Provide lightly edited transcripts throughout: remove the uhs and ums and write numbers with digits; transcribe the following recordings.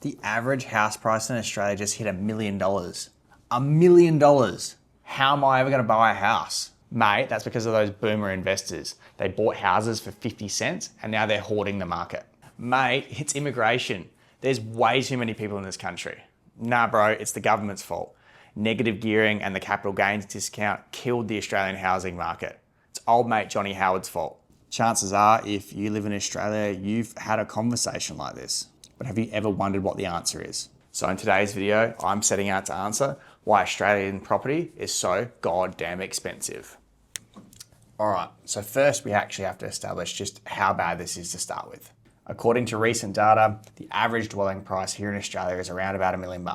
The average house price in Australia just hit $1 million. $1 million. How am I ever going to buy a house? Mate, that's because of those boomer investors. They bought houses for 50 cents and now they're hoarding the market. Mate, it's immigration. There's way too many people in this country. Nah, bro, it's the government's fault. Negative gearing and the capital gains discount killed the Australian housing market. It's old mate Johnny Howard's fault. Chances are, if you live in Australia, you've had a conversation like this. But have you ever wondered what the answer is? So in today's video, I'm setting out to answer why Australian property is so goddamn expensive. All right, so first we actually have to establish just how bad this is to start with. According to recent data, the average dwelling price here in Australia is around about $1 million.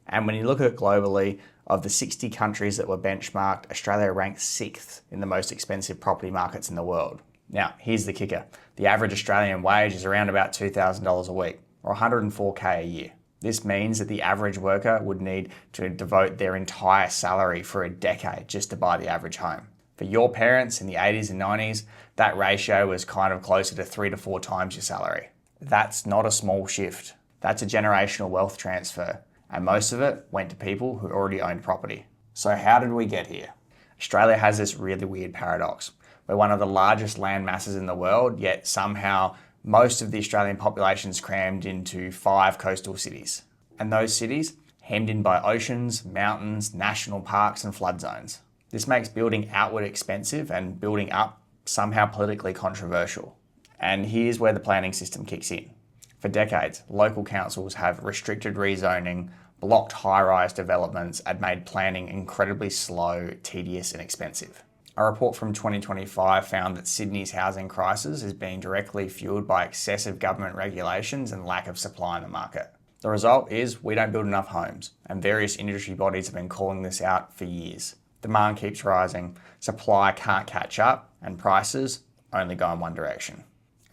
And when you look at it globally, of the 60 countries that were benchmarked, Australia ranked 6th in the most expensive property markets in the world. Now, here's the kicker. The average Australian wage is around about $2,000 a week, or $104K a year. This means that the average worker would need to devote their entire salary for a decade just to buy the average home. For your parents in the 80s and 90s, that ratio was kind of closer to 3 to 4 times your salary. That's not a small shift. That's a generational wealth transfer, and most of it went to people who already owned property. So how did we get here? Australia has this really weird paradox. We're one of the largest land masses in the world, yet somehow most of the Australian population is crammed into 5 coastal cities. And those cities, hemmed in by oceans, mountains, national parks and flood zones. This makes building outward expensive and building up somehow politically controversial. And here's where the planning system kicks in. For decades, local councils have restricted rezoning, blocked high-rise developments, and made planning incredibly slow, tedious and expensive. A report from 2025 found that Sydney's housing crisis is being directly fueled by excessive government regulations and lack of supply in the market. The result is we don't build enough homes, and various industry bodies have been calling this out for years. Demand keeps rising, supply can't catch up, and prices only go in one direction.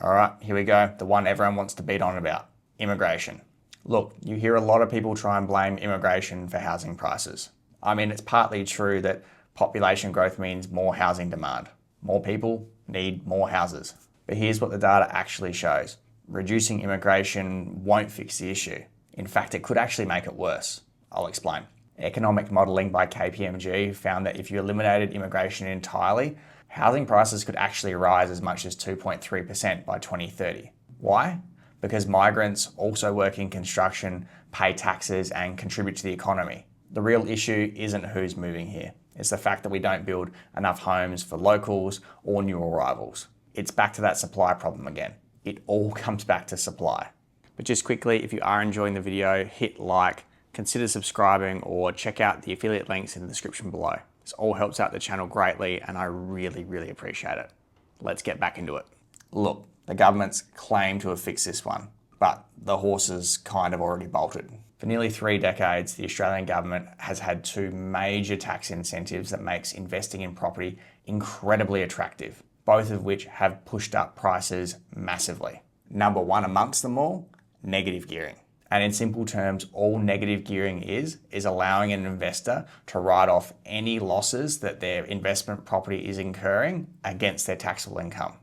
All right, here we go, the one everyone wants to beat on about, immigration. Look, you hear a lot of people try and blame immigration for housing prices. I mean, it's partly true that population growth means more housing demand. More people need more houses. But here's what the data actually shows. Reducing immigration won't fix the issue. In fact, it could actually make it worse. I'll explain. Economic modelling by KPMG found that if you eliminated immigration entirely, housing prices could actually rise as much as 2.3% by 2030. Why? Because migrants also work in construction, pay taxes and contribute to the economy. The real issue isn't who's moving here. It's the fact that we don't build enough homes for locals or new arrivals. It's back to that supply problem again. It all comes back to supply. But just quickly, if you are enjoying the video, hit like, consider subscribing or check out the affiliate links in the description below. This all helps out the channel greatly and I really appreciate it. Let's get back into it. Look, the government's claimed to have fixed this one, but the horses kind of already bolted. For nearly 3 decades, the Australian government has had 2 major tax incentives that makes investing in property incredibly attractive, both of which have pushed up prices massively. Number 1 amongst them all, negative gearing. And in simple terms, all negative gearing is allowing an investor to write off any losses that their investment property is incurring against their taxable income.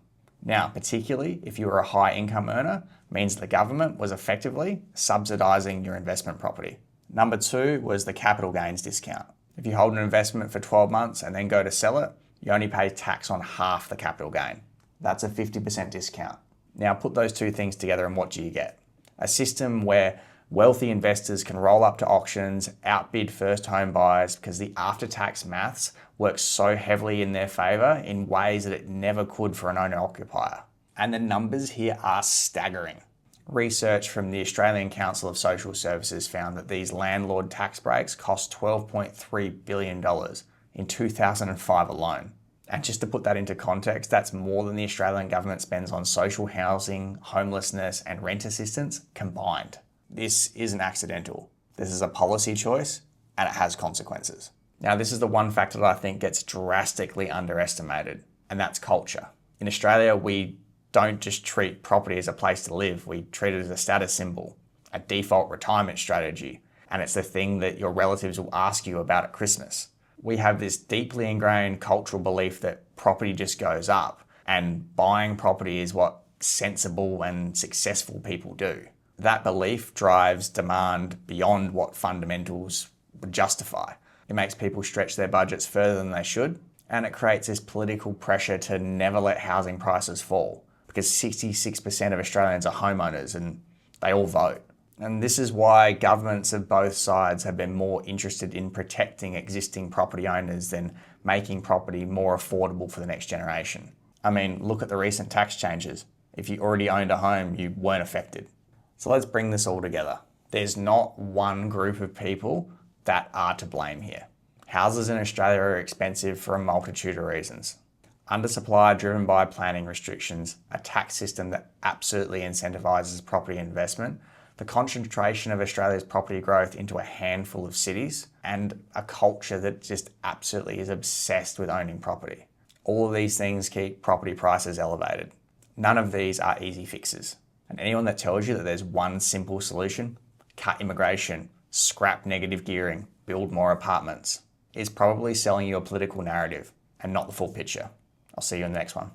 Now, particularly if you were a high income earner, means the government was effectively subsidising your investment property. Number 2 was the capital gains discount. If you hold an investment for 12 months and then go to sell it, you only pay tax on half the capital gain. That's a 50% discount. Now put those 2 things together and what do you get? A system where wealthy investors can roll up to auctions, outbid first home buyers because the after-tax maths works so heavily in their favour in ways that it never could for an owner-occupier. And the numbers here are staggering. Research from the Australian Council of Social Services found that these landlord tax breaks cost $12.3 billion in 2005 alone. And just to put that into context, that's more than the Australian government spends on social housing, homelessness and rent assistance combined. This isn't accidental. This is a policy choice and it has consequences. Now, this is the one factor that I think gets drastically underestimated, and that's culture. In Australia, we don't just treat property as a place to live. We treat it as a status symbol, a default retirement strategy, and it's the thing that your relatives will ask you about at Christmas. We have this deeply ingrained cultural belief that property just goes up and buying property is what sensible and successful people do. That belief drives demand beyond what fundamentals would justify. It makes people stretch their budgets further than they should, and it creates this political pressure to never let housing prices fall, because 66% of Australians are homeowners and they all vote. And this is why governments of both sides have been more interested in protecting existing property owners than making property more affordable for the next generation. I mean, look at the recent tax changes. If you already owned a home, you weren't affected. So let's bring this all together. There's not one group of people that are to blame here. Houses in Australia are expensive for a multitude of reasons. Undersupply driven by planning restrictions, a tax system that absolutely incentivises property investment, the concentration of Australia's property growth into a handful of cities, and a culture that just absolutely is obsessed with owning property. All of these things keep property prices elevated. None of these are easy fixes. And anyone that tells you that there's one simple solution, cut immigration, scrap negative gearing, build more apartments, is probably selling you a political narrative and not the full picture. I'll see you in the next one.